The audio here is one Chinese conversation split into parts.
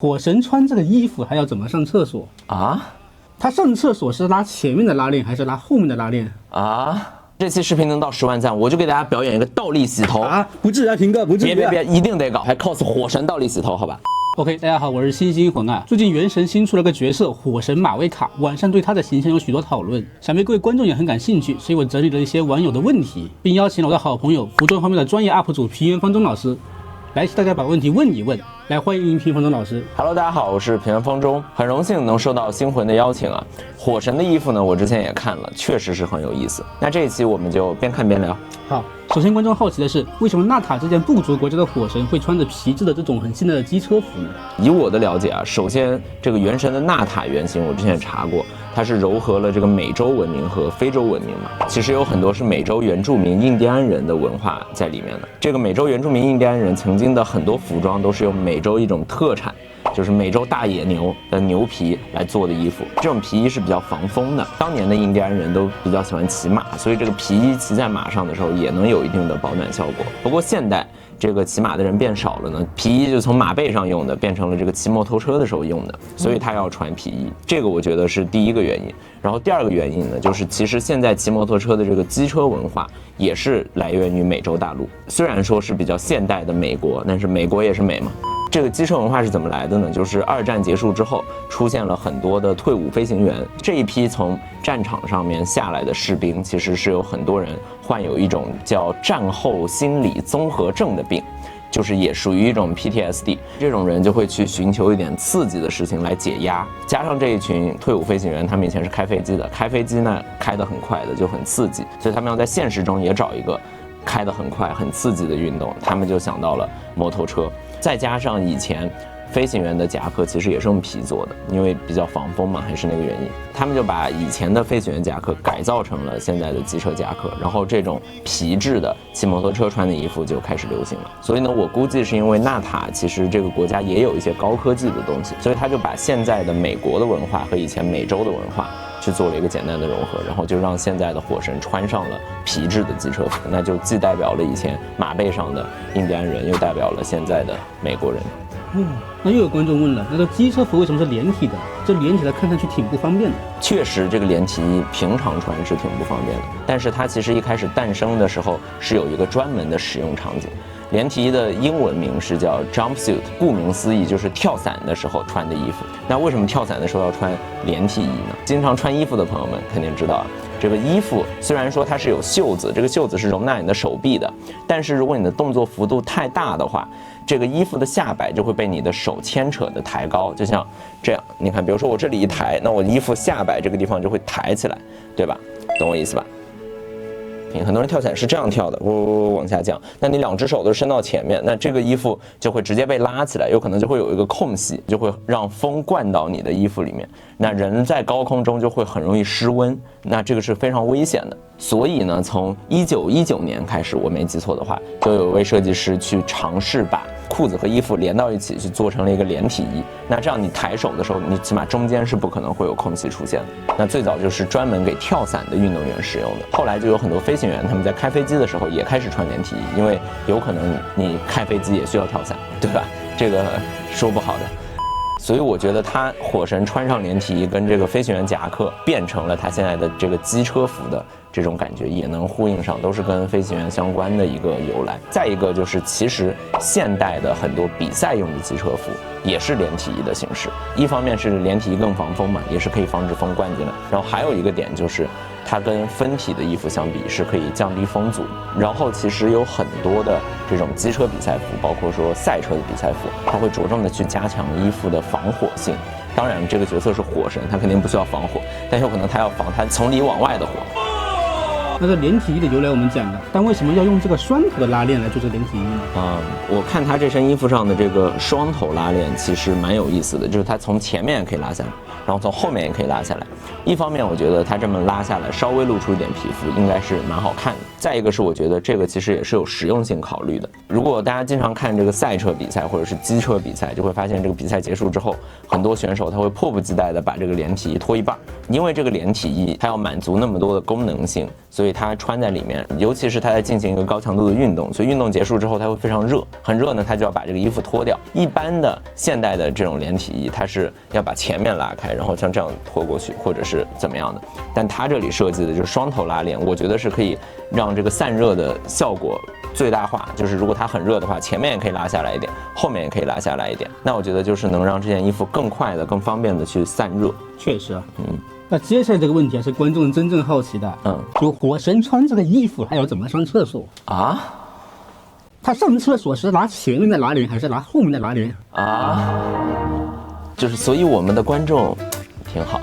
火神穿这个衣服还要怎么上厕所啊？他上厕所是拉前面的拉链还是拉后面的拉链啊？这期视频能到10万赞，我就给大家表演一个倒立洗头啊！不至于啊，平哥，不至于、啊。别，一定得搞，还 cos 火神倒立洗头，好吧？OK， 大家好，我是星星魂啊。最近原神新出了个角色火神马威卡，网上对他的形象有许多讨论，想必各位观众也很感兴趣，所以我整理了一些网友的问题，并邀请了我的好朋友服装方面的专业 UP 主平原方中老师，来替大家把问题问一问。来，欢迎平原方中老师。Hello， 大家好，我是平原方中，很荣幸能受到星魂的邀请啊。火神的衣服呢，我之前也看了，确实是很有意思。那这一期我们就边看边聊。好，首先观众好奇的是，为什么纳塔这件部族国家的火神会穿着皮质的这种很现代的机车服呢？以我的了解啊，首先这个原神的纳塔原型我之前也查过，它是糅合了这个美洲文明和非洲文明嘛，其实有很多是美洲原住民印第安人的文化在里面的。这个美洲原住民印第安人曾经的很多服装都是用美洲一种特产，就是美洲大野牛的牛皮来做的衣服，这种皮衣是比较防风的。当年的印第安人都比较喜欢骑马，所以这个皮衣骑在马上的时候也能有一定的保暖效果。不过现代这个骑马的人变少了呢，皮衣就从马背上用的变成了这个骑摩托车的时候用的，所以他要穿皮衣，这个我觉得是第一个原因。然后第二个原因呢，就是其实现在骑摩托车的这个机车文化也是来源于美洲大陆，虽然说是比较现代的美国，但是美国也是美嘛。这个机车文化是怎么来的呢？就是二战结束之后，出现了很多的退伍飞行员，这一批从战场上面下来的士兵，其实是有很多人患有一种叫战后心理综合症的病，就是也属于一种 PTSD， 这种人就会去寻求一点刺激的事情来解压。加上这一群退伍飞行员，他们以前是开飞机的，开飞机呢开得很快的，就很刺激，所以他们要在现实中也找一个开得很快很刺激的运动，他们就想到了摩托车。再加上以前飞行员的夹克其实也是用皮做的，因为比较防风嘛，还是那个原因，他们就把以前的飞行员夹克改造成了现在的机车夹克，然后这种皮质的骑摩托车穿的衣服就开始流行了。所以呢，我估计是因为纳塔其实这个国家也有一些高科技的东西，所以他就把现在的美国的文化和以前美洲的文化去做了一个简单的融合，然后就让现在的火神穿上了皮质的机车服，那就既代表了以前马背上的印第安人，又代表了现在的美国人。那又有观众问了，那个机车服为什么是连体的？这连体的看上去挺不方便的。确实，这个连体衣平常穿是挺不方便的，但是它其实一开始诞生的时候是有一个专门的使用场景。连体衣的英文名是叫 jumpsuit， 顾名思义就是跳伞的时候穿的衣服。那为什么跳伞的时候要穿连体衣呢？经常穿衣服的朋友们肯定知道啊，这个衣服虽然说它是有袖子，这个袖子是容纳你的手臂的，但是如果你的动作幅度太大的话，这个衣服的下摆就会被你的手牵扯的抬高，就像这样，你看，比如说我这里一抬，那我衣服下摆这个地方就会抬起来，对吧？懂我意思吧？很多人跳伞是这样跳的，往下降，那你两只手都伸到前面，那这个衣服就会直接被拉起来，有可能就会有一个空隙，就会让风灌到你的衣服里面，那人在高空中就会很容易失温，那这个是非常危险的。所以呢，从1919年开始，我没记错的话，就有一位设计师去尝试把裤子和衣服连到一起，去做成了一个连体衣。那这样你抬手的时候，你起码中间是不可能会有空隙出现的。那最早就是专门给跳伞的运动员使用的，后来就有很多飞行员他们在开飞机的时候也开始穿连体衣，因为有可能你开飞机也需要跳伞，对吧？这个说不好的。所以我觉得他火神穿上连体衣跟这个飞行员夹克变成了他现在的这个机车服的这种感觉，也能呼应上，都是跟飞行员相关的一个由来。再一个就是其实现代的很多比赛用的机车服也是连体衣的形式，一方面是连体衣更防风嘛，也是可以防止风灌进来，然后还有一个点就是它跟分体的衣服相比是可以降低风阻。然后其实有很多的这种机车比赛服，包括说赛车的比赛服，它会着重的去加强衣服的防火性。当然这个角色是火神，他肯定不需要防火，但有可能他要防他从里往外的火。那这连体衣的由来我们讲了，但为什么要用这个双头的拉链来做这连体衣呢？我看他这身衣服上的这个双头拉链其实蛮有意思的，就是它从前面也可以拉下来，然后从后面也可以拉下来。一方面我觉得它这么拉下来稍微露出一点皮肤应该是蛮好看的，再一个是我觉得这个其实也是有实用性考虑的。如果大家经常看这个赛车比赛或者是机车比赛，就会发现这个比赛结束之后，很多选手他会迫不及待的把这个连体衣脱一半，因为这个连体衣它要满足那么多的功能性，所以它穿在里面，尤其是它在进行一个高强度的运动，所以运动结束之后它会非常热，很热呢，它就要把这个衣服脱掉。一般的现代的这种连体衣，它是要把前面拉开，然后像这样拖过去，或者是怎么样的。但它这里设计的就是双头拉链，我觉得是可以让这个散热的效果最大化，就是如果它很热的话，前面也可以拉下来一点，后面也可以拉下来一点。那我觉得就是能让这件衣服更快的、更方便的去散热。确实啊，那接下来这个问题啊，是观众真正好奇的。就火神穿这个衣服，还要怎么上厕所啊？他上厕所是拿前面的拉链还是拿后面的拉链啊？就是，所以我们的观众挺好。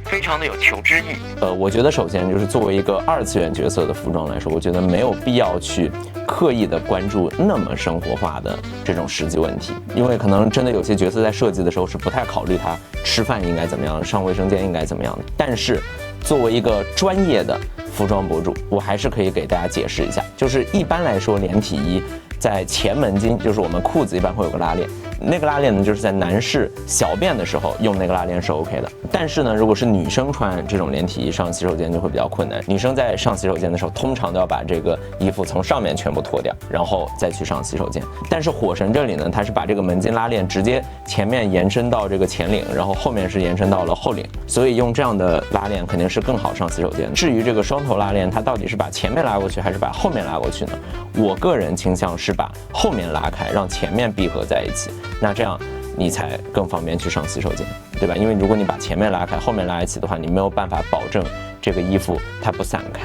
非常的有求知欲。我觉得首先就是作为一个2次元角色的服装来说，我觉得没有必要去刻意的关注那么生活化的这种实际问题，因为可能真的有些角色在设计的时候是不太考虑他吃饭应该怎么样，上卫生间应该怎么样的。但是作为一个专业的服装博主，我还是可以给大家解释一下，就是一般来说连体衣在前门襟，就是我们裤子一般会有个拉链，那个拉链呢，就是在男士小便的时候用那个拉链是 OK 的。但是呢，如果是女生穿这种连体衣上洗手间就会比较困难。女生在上洗手间的时候，通常都要把这个衣服从上面全部脱掉，然后再去上洗手间。但是火神这里呢，它是把这个门襟拉链直接前面延伸到这个前领，然后后面是延伸到了后领，所以用这样的拉链肯定是更好上洗手间。至于这个双头拉链，它到底是把前面拉过去还是把后面拉过去呢？我个人倾向是把后面拉开，让前面闭合在一起。那这样你才更方便去上洗手间，对吧？因为如果你把前面拉开，后面拉一起的话，你没有办法保证这个衣服它不散开，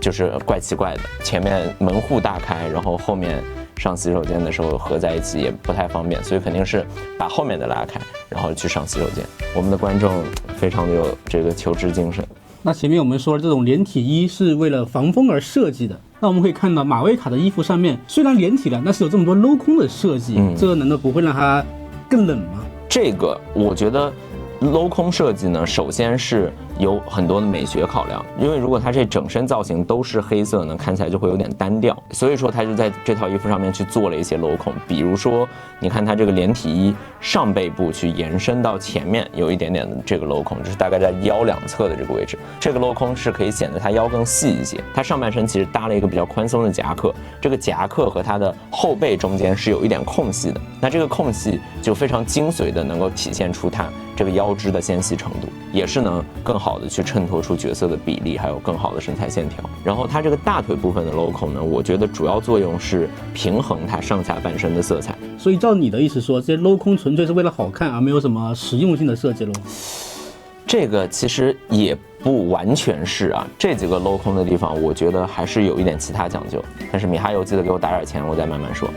就是怪奇怪的。前面门户大开，然后后面上洗手间的时候合在一起也不太方便，所以肯定是把后面的拉开，然后去上洗手间。我们的观众非常的有这个求知精神。那前面我们说了，这种连体衣是为了防风而设计的。那我们可以看到马威卡的衣服上面虽然连体了，但是有这么多镂空的设计，这难道不会让它更冷吗？这个我觉得镂空设计呢，首先是有很多的美学考量，因为如果它这整身造型都是黑色呢，看起来就会有点单调，所以说它就在这套衣服上面去做了一些镂空，比如说你看它这个连体衣上背部去延伸到前面有一点点的这个镂空，就是大概在腰两侧的这个位置，这个镂空是可以显得它腰更细一些。它上半身其实搭了一个比较宽松的夹克，这个夹克和它的后背中间是有一点空隙的，那这个空隙就非常精髓的能够体现出它这个腰肢的纤细程度，也是能更好的去衬托出角色的比例，还有更好的身材线条。然后它这个大腿部分的镂空呢，我觉得主要作用是平衡它上下半身的色彩。所以照你的意思说，这些镂空纯粹是为了好看，而没有什么实用性的设计咯？这个其实也不完全是啊，这几个镂空的地方，我觉得还是有一点其他讲究。但是米哈游记得给我打点钱，我再慢慢说。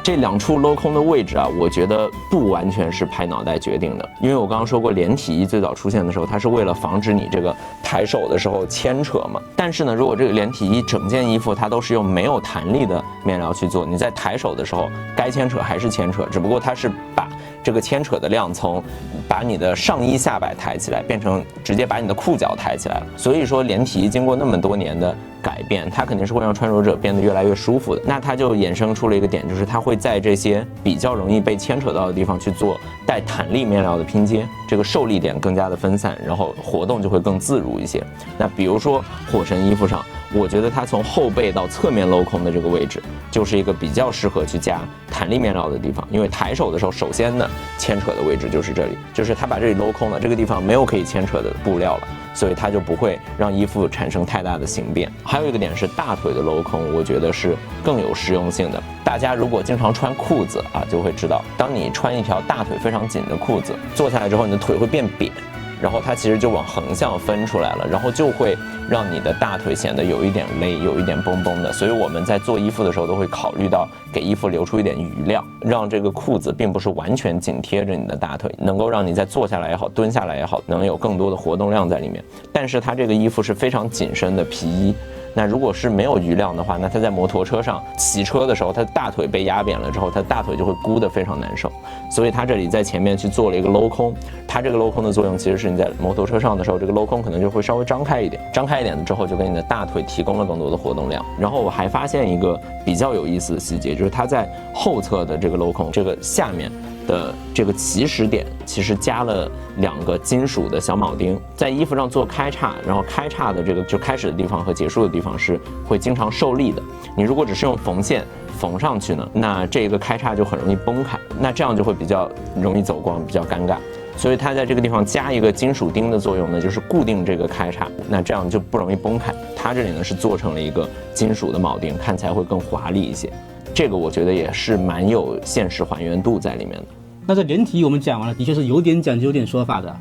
这两处镂空的位置啊，我觉得不完全是拍脑袋决定的，因为我刚刚说过，连体衣最早出现的时候，它是为了防止你这个抬手的时候牵扯嘛。但是呢，如果这个连体衣整件衣服它都是用没有弹力的面料去做，你在抬手的时候该牵扯还是牵扯，只不过它是把这个牵扯的量从把你的上衣下摆抬起来，变成直接把你的裤脚抬起来了。所以说连体衣经过那么多年的改变，它肯定是会让穿着者变得越来越舒服的。那它就衍生出了一个点，就是它会在这些比较容易被牵扯到的地方去做带弹力面料的拼接，这个受力点更加的分散，然后活动就会更自如一些。那比如说火神衣服上，我觉得它从后背到侧面镂空的这个位置，就是一个比较适合去加弹力面料的地方，因为抬手的时候，首先呢牵扯的位置就是这里，就是它把这里镂空了，这个地方没有可以牵扯的布料了，所以它就不会让衣服产生太大的形变。还有一个点是大腿的镂空，我觉得是更有实用性的。大家如果经常穿裤子啊，就会知道，当你穿一条大腿非常紧的裤子，坐下来之后，你的腿会变扁，然后它其实就往横向分出来了，然后就会让你的大腿显得有一点勒，有一点绷绷的。所以我们在做衣服的时候都会考虑到给衣服留出一点余量，让这个裤子并不是完全紧贴着你的大腿，能够让你在坐下来也好，蹲下来也好，能有更多的活动量在里面。但是它这个衣服是非常紧身的皮衣，那如果是没有余量的话，那他在摩托车上骑车的时候，他大腿被压扁了之后，他大腿就会箍得非常难受。所以他这里在前面去做了一个镂空，它这个镂空的作用其实是你在摩托车上的时候，这个镂空可能就会稍微张开一点，张开一点之后就给你的大腿提供了更多的活动量。然后我还发现一个比较有意思的细节，就是它在后侧的这个镂空，这个下面的这个起始点其实加了2个金属的小铆钉，在衣服上做开叉，然后开叉的这个就开始的地方和结束的地方是会经常受力的。你如果只是用缝线缝上去呢，那这个开叉就很容易崩开，那这样就会比较容易走光，比较尴尬。所以它在这个地方加一个金属钉的作用呢，就是固定这个开叉，那这样就不容易崩开。它这里呢是做成了一个金属的铆钉，看起来会更华丽一些。这个我觉得也是蛮有现实还原度在里面的。那这连体衣我们讲完了，的确是有点讲究、有点说法的。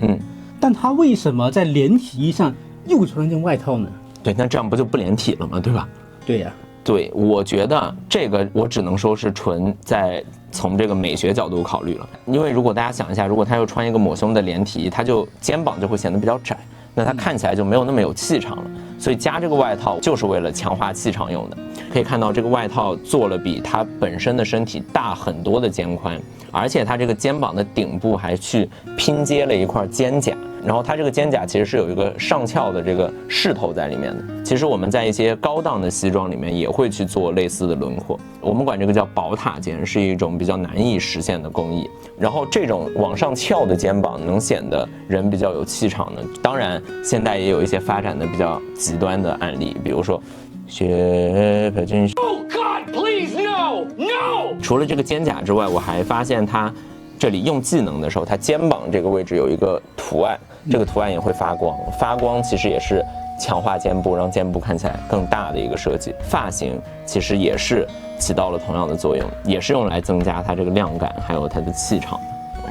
但他为什么在连体衣上又穿了件外套呢？对，那这样不就不连体了吗？对吧？对呀。对，我觉得这个我只能说是纯在从这个美学角度考虑了。因为如果大家想一下，如果他又穿一个抹胸的连体衣，他就肩膀就会显得比较窄，那他看起来就没有那么有气场了。所以加这个外套就是为了强化气场用的。可以看到这个外套做了比他本身的身体大很多的肩宽，而且他这个肩膀的顶部还去拼接了一块肩胛，然后它这个肩胛其实是有一个上翘的这个饰头在里面的。其实我们在一些高档的西装里面也会去做类似的轮廓，我们管这个叫宝塔肩，是一种比较难以实现的工艺。然后这种往上翘的肩膀能显得人比较有气场呢。当然现在也有一些发展的比较极端的案例，比如说薛培军。Oh God, please no, no！ 除了这个肩胛之外，我还发现他这里用技能的时候，他肩膀这个位置有一个图案，这个图案也会发光。发光其实也是强化肩部，让肩部看起来更大的一个设计。发型其实也是起到了同样的作用，也是用来增加它这个亮感，还有它的气场。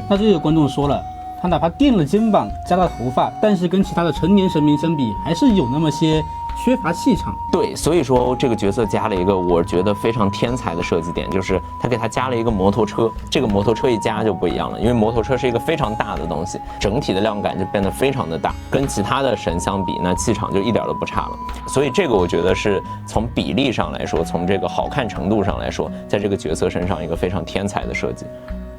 那这有观众说了，他哪怕垫了肩膀，加了头发，但是跟其他的成年神明相比，还是有那么些缺乏气场。对，所以说这个角色加了一个我觉得非常天才的设计点，就是他给他加了一个摩托车。这个摩托车一加就不一样了，因为摩托车是一个非常大的东西，整体的亮感就变得非常的大，跟其他的神相比，那气场就一点都不差了。所以这个我觉得是从比例上来说，从这个好看程度上来说，在这个角色身上一个非常天才的设计。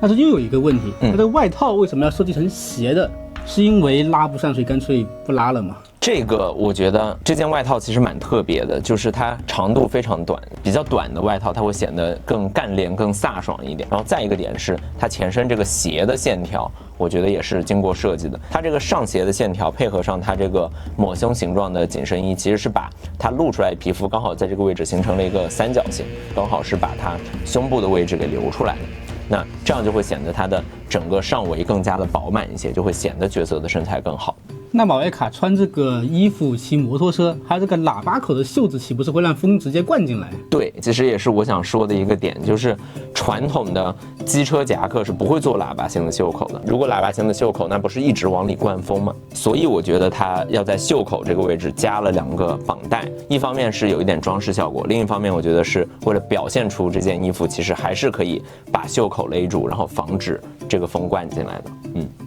但是又有一个问题，它的外套为什么要设计成斜的？是因为拉不上，所以干脆不拉了吗？这个我觉得这件外套其实蛮特别的，就是它长度非常短，比较短的外套它会显得更干练、更飒爽一点。然后再一个点是它前身这个斜的线条，我觉得也是经过设计的。它这个上斜的线条配合上它这个抹胸形状的紧身衣，其实是把它露出来的皮肤刚好在这个位置形成了一个三角形，刚好是把它胸部的位置给留出来的。那这样就会显得它的整个上围更加的饱满一些，就会显得角色的身材更好。那马维卡穿这个衣服骑摩托车，还有这个喇叭口的袖子，岂不是会让风直接灌进来？对，其实也是我想说的一个点，就是传统的机车夹克是不会做喇叭型的袖口的。如果喇叭型的袖口，那不是一直往里灌风吗？所以我觉得它要在袖口这个位置加了2个绑带，一方面是有一点装饰效果，另一方面我觉得是为了表现出这件衣服其实还是可以把袖口勒住，然后防止这个风灌进来的。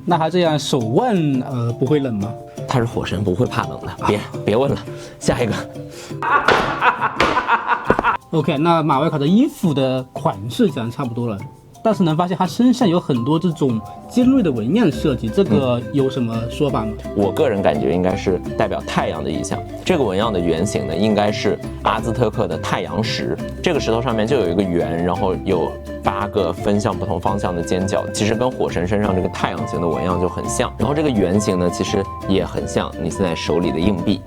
那他这样手腕不会冷吗？他是火神，不会怕冷的。别问了，下一个。OK， 那马维卡的衣服的款式讲差不多了，但是能发现他身上有很多这种尖锐的纹样设计，这个有什么说法吗？我个人感觉应该是代表太阳的意象。这个纹样的原型呢，应该是阿兹特克的太阳石。这个石头上面就有一个圆，然后有8个分向不同方向的尖角，其实跟火神身上这个太阳形的纹样就很像。然后这个圆形呢，其实也很像你现在手里的硬币。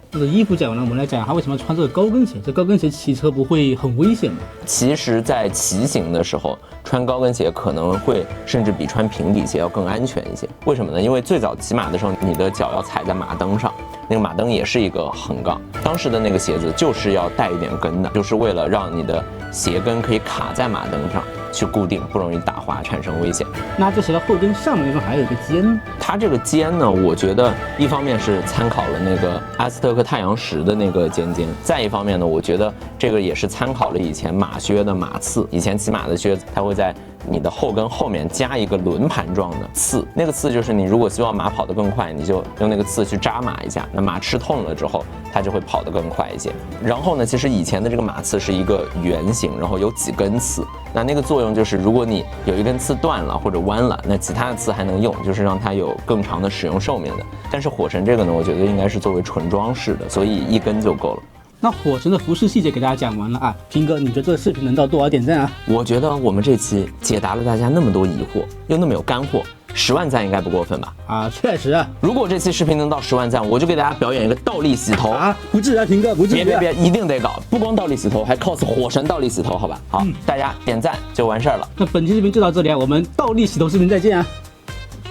这个衣服讲完了，我们来讲他为什么穿这个高跟鞋。这高跟鞋骑车不会很危险吗？其实，在骑行的时候，穿高跟鞋可能会甚至比穿平底鞋要更安全一些。为什么呢？因为最早骑马的时候，你的脚要踩在马蹬上，那个马蹬也是一个横杠。当时的那个鞋子就是要带一点跟的，就是为了让你的鞋跟可以卡在马蹬上去固定，不容易打滑产生危险。那这鞋的后跟上面地方还有一个尖，它这个尖呢，我觉得一方面是参考了那个阿兹特克太阳石的那个尖，再一方面呢，我觉得这个也是参考了以前马靴的马刺。以前骑马的靴子，它会在你的后跟后面加一个轮盘状的刺，那个刺就是你如果希望马跑得更快，你就用那个刺去扎马一下，那马吃痛了之后，它就会跑得更快一些。然后呢，其实以前的这个马刺是一个圆形，然后有几根刺，那个作用就是如果你有一根刺断了或者弯了，那其他的刺还能用，就是让它有更长的使用寿命的。但是火神这个呢，我觉得应该是作为纯装饰的，所以一根就够了。那火神的服饰细节给大家讲完了啊，平哥，你觉得这个视频能到多少点赞啊？我觉得我们这期解答了大家那么多疑惑，又那么有干货，10万赞应该不过分吧？啊，确实啊。如果这期视频能到10万赞，我就给大家表演一个倒立洗头啊！不至于啊，平哥，不至于。别，一定得搞，不光倒立洗头，还 cos 火神倒立洗头，好吧？好，大家点赞就完事儿了。那本期视频就到这里啊，我们倒立洗头视频再见啊！